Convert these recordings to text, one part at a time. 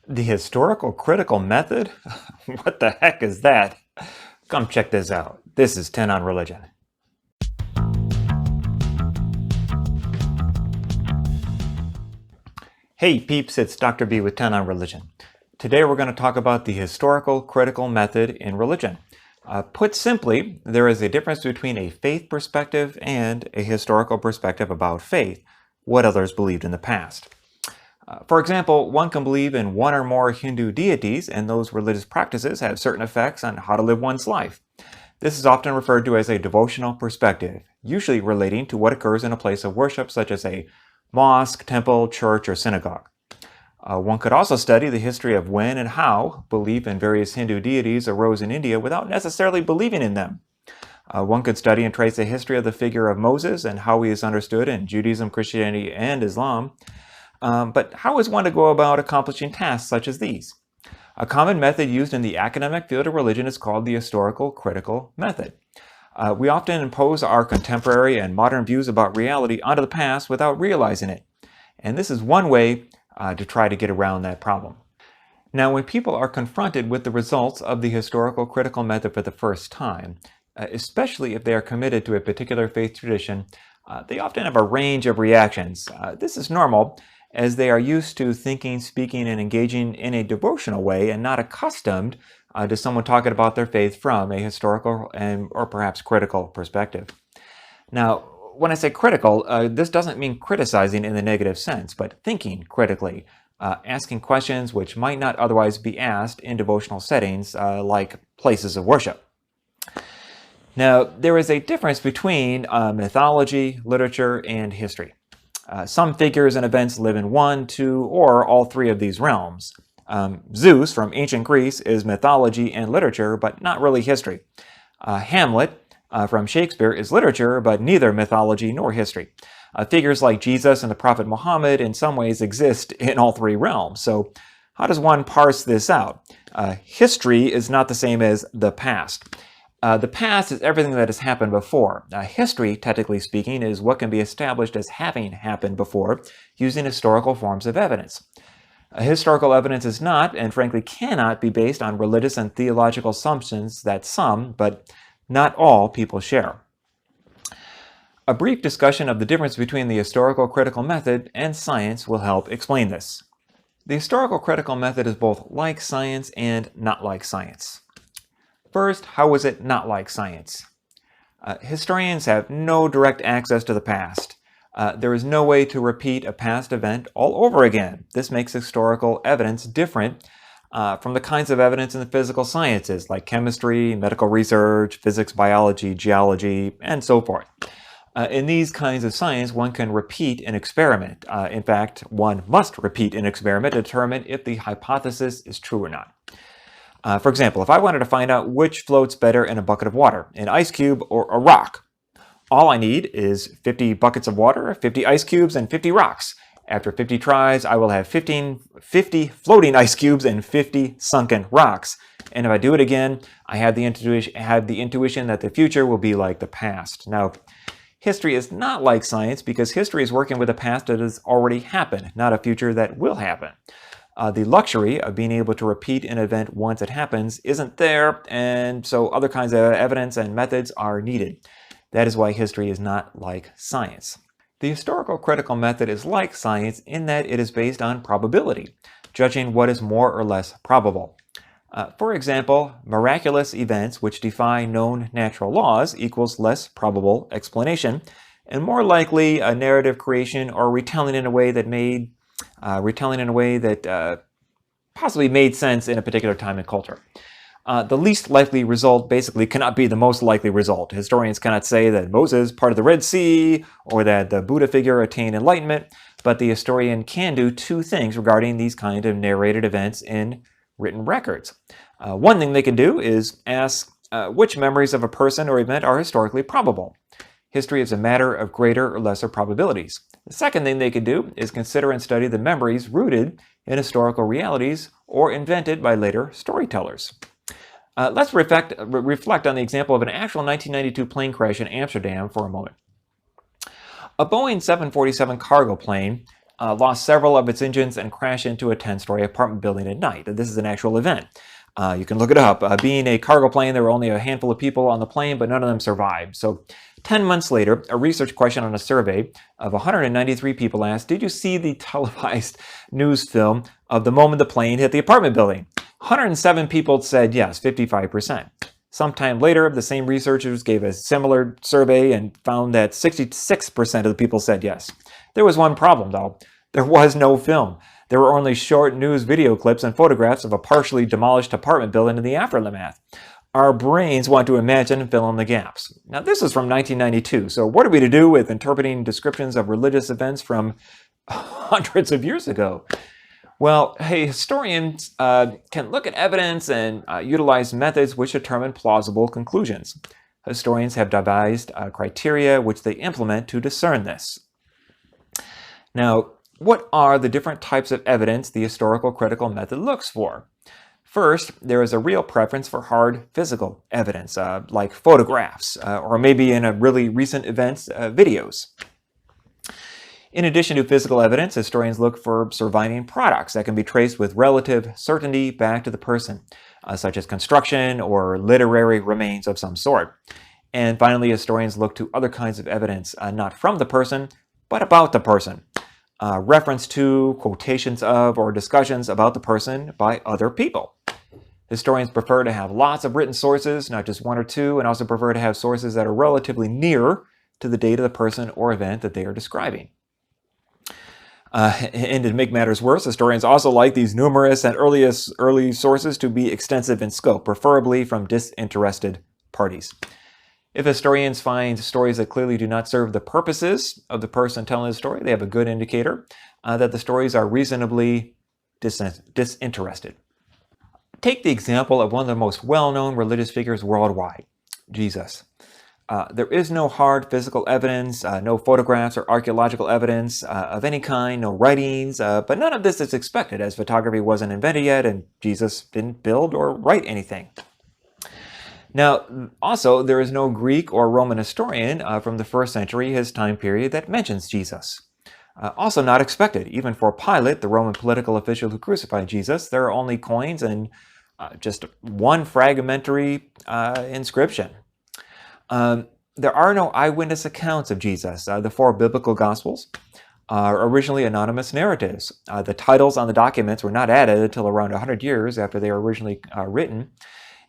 The historical critical method? What the heck is that? Come check this out. This is 10 on Religion. Hey peeps, it's Dr. B with 10 on Religion. Today we're going to talk about the historical critical method in religion. Put simply, there is a difference between a faith perspective and a historical perspective about faith, what others believed in the past. For example, one can believe in one or more Hindu deities, and those religious practices have certain effects on how to live one's life. This is often referred to as a devotional perspective, usually relating to what occurs in a place of worship such as a mosque, temple, church, or synagogue. One could also study the history of when and how belief in various Hindu deities arose in India without necessarily believing in them. One could study and trace the history of the figure of Moses and how he is understood in Judaism, Christianity, and Islam. But how is one to go about accomplishing tasks such as these? A common method used in the academic field of religion is called the historical critical method. We often impose our contemporary and modern views about reality onto the past without realizing it. And this is one way to try to get around that problem. Now, when people are confronted with the results of the historical critical method for the first time, especially if they are committed to a particular faith tradition, they often have a range of reactions. This is normal, as they are used to thinking, speaking, and engaging in a devotional way and not accustomed to someone talking about their faith from a historical or perhaps critical perspective. Now, when I say critical, this doesn't mean criticizing in the negative sense, but thinking critically, asking questions which might not otherwise be asked in devotional settings like places of worship. Now, there is a difference between mythology, literature, and history. Some figures and events live in one, two, or all three of these realms. Zeus from ancient Greece is mythology and literature, but not really history. Hamlet from Shakespeare is literature, but neither mythology nor history. Figures like Jesus and the Prophet Muhammad in some ways exist in all three realms. So how does one parse this out? History is not the same as the past. The past is everything that has happened before. History, technically speaking, is what can be established as having happened before using historical forms of evidence. Historical evidence is not, and frankly cannot, be based on religious and theological assumptions that some, but not all, people share. A brief discussion of the difference between the historical critical method and science will help explain this. The historical critical method is both like science and not like science. First, how is it not like science? Historians have no direct access to the past. There is no way to repeat a past event all over again. This makes historical evidence different from the kinds of evidence in the physical sciences like chemistry, medical research, physics, biology, geology, and so forth. In these kinds of science, one can repeat an experiment. In fact, one must repeat an experiment to determine if the hypothesis is true or not. For example, if I wanted to find out which floats better in a bucket of water, an ice cube or a rock, all I need is 50 buckets of water, 50 ice cubes, and 50 rocks. After 50 tries, I will have 50 floating ice cubes and 50 sunken rocks. And if I do it again, I have the intuition that the future will be like the past. Now, history is not like science because history is working with a past that has already happened, not a future that will happen. The luxury of being able to repeat an event once it happens isn't there, and so other kinds of evidence and methods are needed. That is why history is not like science. The historical critical method is like science in that it is based on probability, judging what is more or less probable. For example, miraculous events which defy known natural laws equals less probable explanation, and more likely a narrative creation or retelling in a way that possibly made sense in a particular time and culture. The least likely result basically cannot be the most likely result. Historians cannot say that Moses parted the Red Sea or that the Buddha figure attained enlightenment, but the historian can do two things regarding these kind of narrated events in written records. One thing they can do is ask which memories of a person or event are historically probable. History is a matter of greater or lesser probabilities. The second thing they can do is consider and study the memories rooted in historical realities or invented by later storytellers. Let's reflect on the example of an actual 1992 plane crash in Amsterdam for a moment. A Boeing 747 cargo plane lost several of its engines and crashed into a 10-story apartment building at night. This is an actual event. You can look it up. Being a cargo plane, there were only a handful of people on the plane, but none of them survived. So 10 months later, a research question on a survey of 193 people asked, did you see the televised news film of the moment the plane hit the apartment building? 107 people said yes, 55%. Sometime later, the same researchers gave a similar survey and found that 66% of the people said yes. There was one problem, though. There was no film. There were only short news video clips and photographs of a partially demolished apartment building in the aftermath. Our brains want to imagine and fill in the gaps. Now, this is from 1992, so what are we to do with interpreting descriptions of religious events from hundreds of years ago? Well, historians can look at evidence and utilize methods which determine plausible conclusions. Historians have devised criteria which they implement to discern this. Now, what are the different types of evidence the historical critical method looks for? First, there is a real preference for hard physical evidence, like photographs, or maybe in a really recent events, videos. In addition to physical evidence, historians look for surviving products that can be traced with relative certainty back to the person, such as construction or literary remains of some sort. And finally, historians look to other kinds of evidence, not from the person, but about the person. Reference to, quotations of, or discussions about the person by other people. Historians prefer to have lots of written sources, not just one or two, and also prefer to have sources that are relatively near to the date of the person or event that they are describing. And to make matters worse, historians also like these numerous and early sources to be extensive in scope, preferably from disinterested parties. If historians find stories that clearly do not serve the purposes of the person telling the story, they have a good indicator that the stories are reasonably disinterested. Take the example of one of the most well-known religious figures worldwide, Jesus. There is no hard physical evidence, no photographs or archaeological evidence of any kind, no writings, but none of this is expected as photography wasn't invented yet and Jesus didn't build or write anything. Now, also, there is no Greek or Roman historian from the first century, his time period, that mentions Jesus. Also not expected. Even for Pilate, the Roman political official who crucified Jesus, there are only coins and just one fragmentary inscription. There are no eyewitness accounts of Jesus. The four biblical Gospels are originally anonymous narratives. The titles on the documents were not added until around 100 years after they were originally written.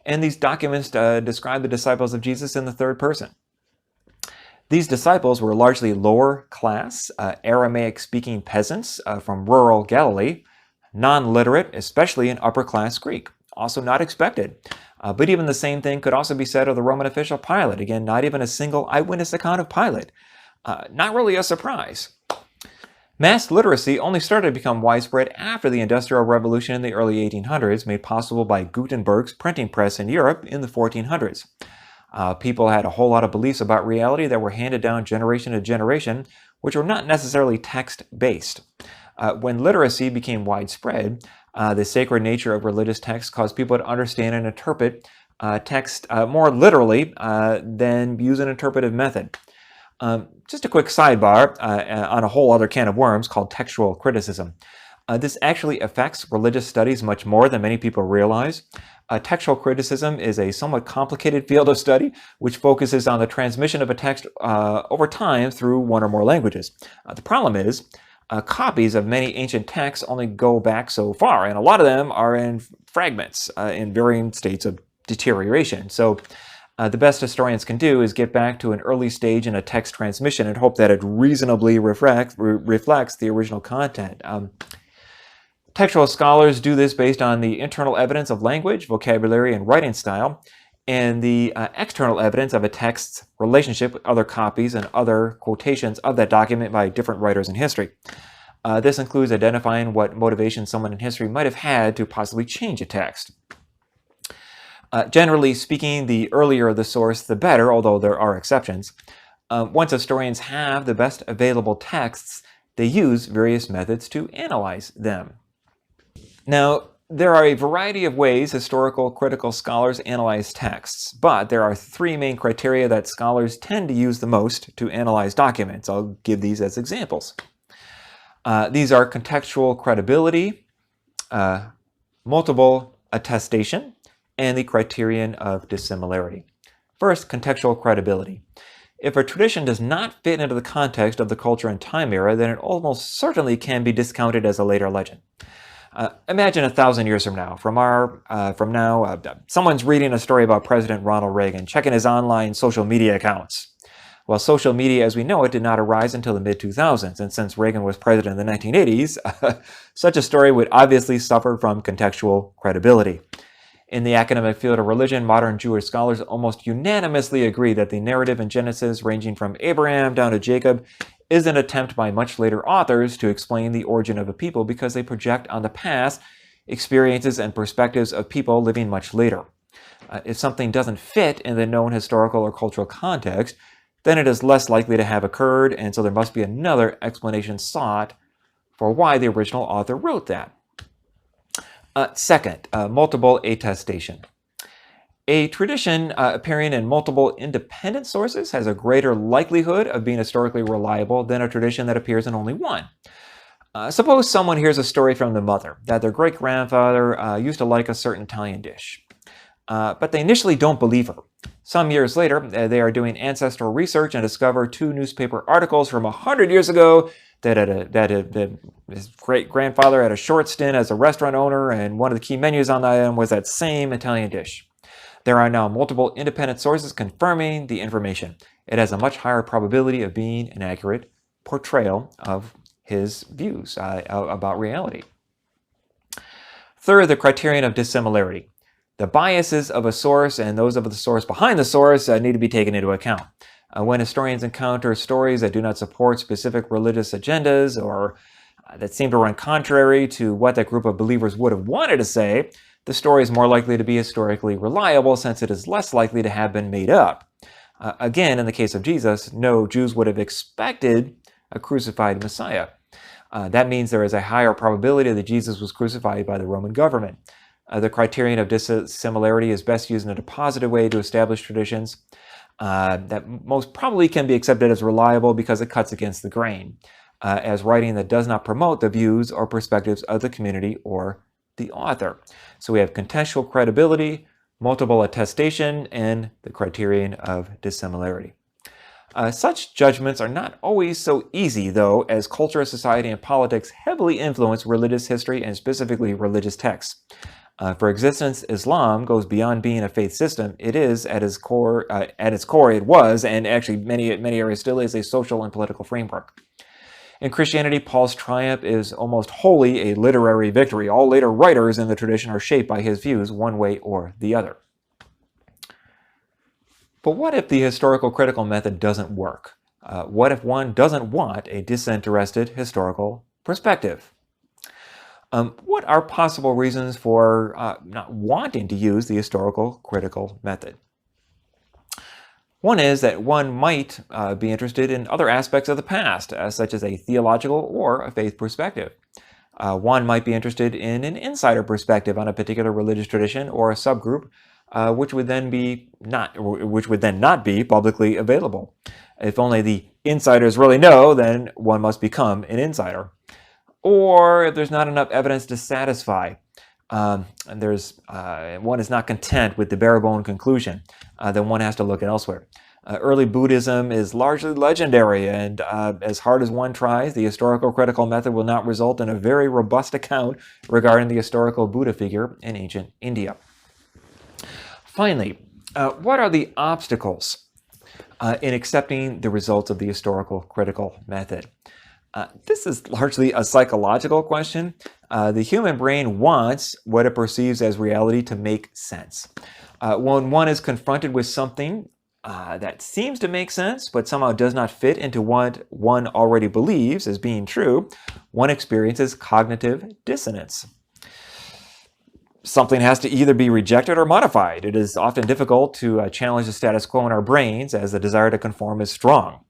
And these documents describe the disciples of Jesus in the third person. These disciples were largely lower class, Aramaic-speaking peasants from rural Galilee, non-literate, especially in upper-class Greek. Also not expected. But even the same thing could also be said of the Roman official Pilate. Again, not even a single eyewitness account of Pilate. Not really a surprise. Mass literacy only started to become widespread after the Industrial Revolution in the early 1800s, made possible by Gutenberg's printing press in Europe in the 1400s. People had a whole lot of beliefs about reality that were handed down generation to generation, which were not necessarily text-based. When literacy became widespread, the sacred nature of religious texts caused people to understand and interpret text more literally than use an interpretive method. Just a quick sidebar on a whole other can of worms called textual criticism. This actually affects religious studies much more than many people realize. Textual criticism is a somewhat complicated field of study which focuses on the transmission of a text over time through one or more languages. The problem is copies of many ancient texts only go back so far, and a lot of them are in fragments in varying states of deterioration. So the best historians can do is get back to an early stage in a text transmission and hope that it reasonably reflects the original content. Textual scholars do this based on the internal evidence of language, vocabulary, and writing style, and the external evidence of a text's relationship with other copies and other quotations of that document by different writers in history. This includes identifying what motivation someone in history might have had to possibly change a text. Generally speaking, the earlier the source, the better, although there are exceptions. Once historians have the best available texts, they use various methods to analyze them. Now, there are a variety of ways historical critical scholars analyze texts, but there are three main criteria that scholars tend to use the most to analyze documents. I'll give these as examples. These are contextual credibility, multiple attestation, and the criterion of dissimilarity. First, contextual credibility. If a tradition does not fit into the context of the culture and time era, then it almost certainly can be discounted as a later legend. Imagine 1,000 years from now, someone's reading a story about President Ronald Reagan, checking his online social media accounts. Well, social media as we know it did not arise until the mid-2000s, and since Reagan was president in the 1980s, such a story would obviously suffer from contextual credibility. In the academic field of religion, modern Jewish scholars almost unanimously agree that the narrative in Genesis, ranging from Abraham down to Jacob, is an attempt by much later authors to explain the origin of a people because they project on the past experiences and perspectives of people living much later. If something doesn't fit in the known historical or cultural context, then it is less likely to have occurred, and so there must be another explanation sought for why the original author wrote that. Second, multiple attestation. A tradition appearing in multiple independent sources has a greater likelihood of being historically reliable than a tradition that appears in only one. Suppose someone hears a story from the mother that their great-grandfather used to like a certain Italian dish, but they initially don't believe her. Some years later, they are doing ancestral research and discover 2 newspaper articles from 100 years ago that his great-grandfather had a short stint as a restaurant owner, and one of the key menus on the item was that same Italian dish. There are now multiple independent sources confirming the information. It has a much higher probability of being an accurate portrayal of his views about reality. Third, the criterion of dissimilarity. The biases of a source and those of the source behind the source need to be taken into account. When historians encounter stories that do not support specific religious agendas or that seem to run contrary to what that group of believers would have wanted to say, the story is more likely to be historically reliable since it is less likely to have been made up. Again, in the case of Jesus, no Jews would have expected a crucified Messiah. That means there is a higher probability that Jesus was crucified by the Roman government. The criterion of dissimilarity is best used in a positive way to establish traditions that most probably can be accepted as reliable because it cuts against the grain, as writing that does not promote the views or perspectives of the community or the author. So we have contextual credibility, multiple attestation, and the criterion of dissimilarity. Such judgments are not always so easy, though, as culture, society, and politics heavily influence religious history and specifically religious texts. For existence, Islam goes beyond being a faith system. It is, at its core, it was, and actually many areas still is, a social and political framework. In Christianity, Paul's triumph is almost wholly a literary victory. All later writers in the tradition are shaped by his views one way or the other. But what if the historical critical method doesn't work? What if one doesn't want a disinterested historical perspective? What are possible reasons for not wanting to use the historical critical method? One is that one might be interested in other aspects of the past, such as a theological or a faith perspective. One might be interested in an insider perspective on a particular religious tradition or a subgroup, which would then not be publicly available. If only the insiders really know, then one must become an insider. Or if there's not enough evidence to satisfy, and one is not content with the bare-bone conclusion, then one has to look elsewhere. Early Buddhism is largely legendary, and as hard as one tries, the historical critical method will not result in a very robust account regarding the historical Buddha figure in ancient India. Finally, what are the obstacles in accepting the results of the historical critical method? This is largely a psychological question. The human brain wants what it perceives as reality to make sense. When one is confronted with something that seems to make sense, but somehow does not fit into what one already believes as being true, one experiences cognitive dissonance. Something has to either be rejected or modified. It is often difficult to challenge the status quo in our brains, as the desire to conform is strong.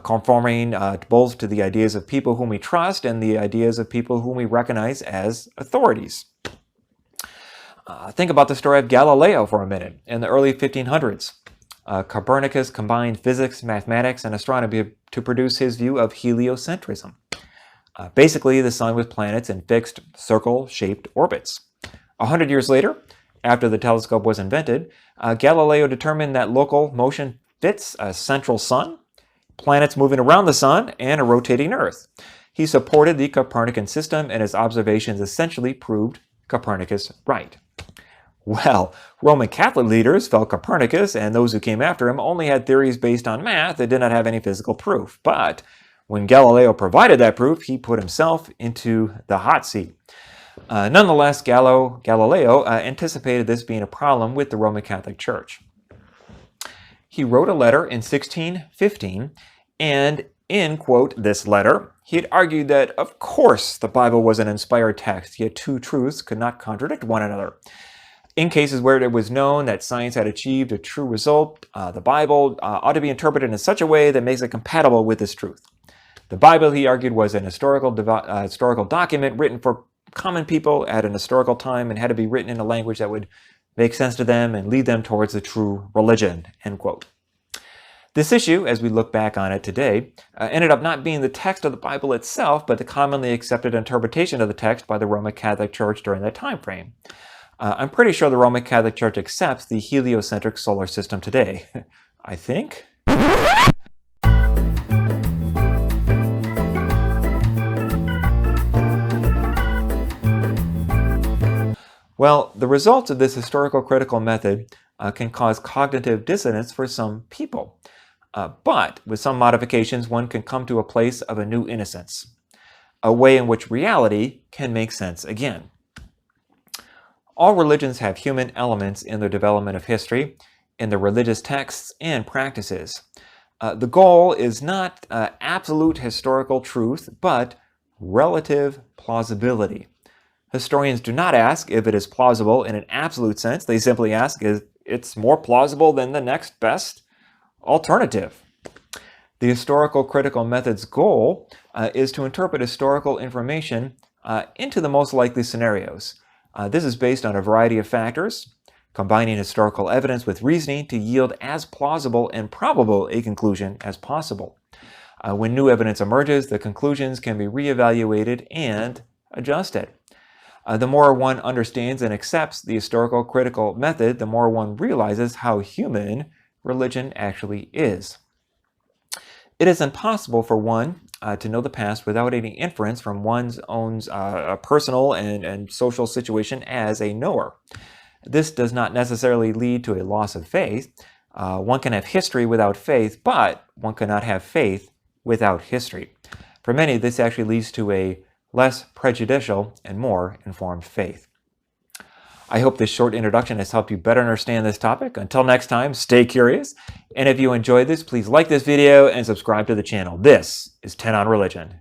Conforming both to the ideas of people whom we trust and the ideas of people whom we recognize as authorities. Think about the story of Galileo for a minute. In the early 1500s, Copernicus combined physics, mathematics, and astronomy to produce his view of heliocentrism. Basically, the sun with planets in fixed circle-shaped orbits. 100 years later, after the telescope was invented, Galileo determined that local motion fits a central sun, planets moving around the sun, and a rotating Earth. He supported the Copernican system, and his observations essentially proved Copernicus right. Well, Roman Catholic leaders felt Copernicus and those who came after him only had theories based on math that did not have any physical proof. But when Galileo provided that proof, he put himself into the hot seat. Nonetheless, Galileo anticipated this being a problem with the Roman Catholic Church. He wrote a letter in 1615, and in, quote, this letter, he had argued that, of course, the Bible was an inspired text, yet two truths could not contradict one another. In cases where it was known that science had achieved a true result, the Bible ought to be interpreted in such a way that makes it compatible with this truth. The Bible, he argued, was an historical document written for common people at an historical time and had to be written in a language that would make sense to them and lead them towards the true religion, end quote. This issue, as we look back on it today, ended up not being the text of the Bible itself, but the commonly accepted interpretation of the text by the Roman Catholic Church during that time frame. I'm pretty sure the Roman Catholic Church accepts the heliocentric solar system today. I think. Well, the results of this historical critical method can cause cognitive dissonance for some people. But with some modifications, one can come to a place of a new innocence, a way in which reality can make sense again. All religions have human elements in their development of history, in their religious texts and practices. The goal is not absolute historical truth, but relative plausibility. Historians do not ask if it is plausible in an absolute sense. They simply ask if it's more plausible than the next best alternative. The historical critical method's goal is to interpret historical information into the most likely scenarios. This is based on a variety of factors, combining historical evidence with reasoning to yield as plausible and probable a conclusion as possible. When new evidence emerges, the conclusions can be reevaluated and adjusted. The more one understands and accepts the historical critical method, the more one realizes how human religion actually is. It is impossible for one to know the past without any inference from one's own personal and social situation as a knower. This does not necessarily lead to a loss of faith. One can have history without faith, but one cannot have faith without history. For many, this actually leads to a less prejudicial and more informed faith. I hope this short introduction has helped you better understand this topic. Until next time, stay curious. And if you enjoyed this, please like this video and subscribe to the channel. This is 10 on Religion.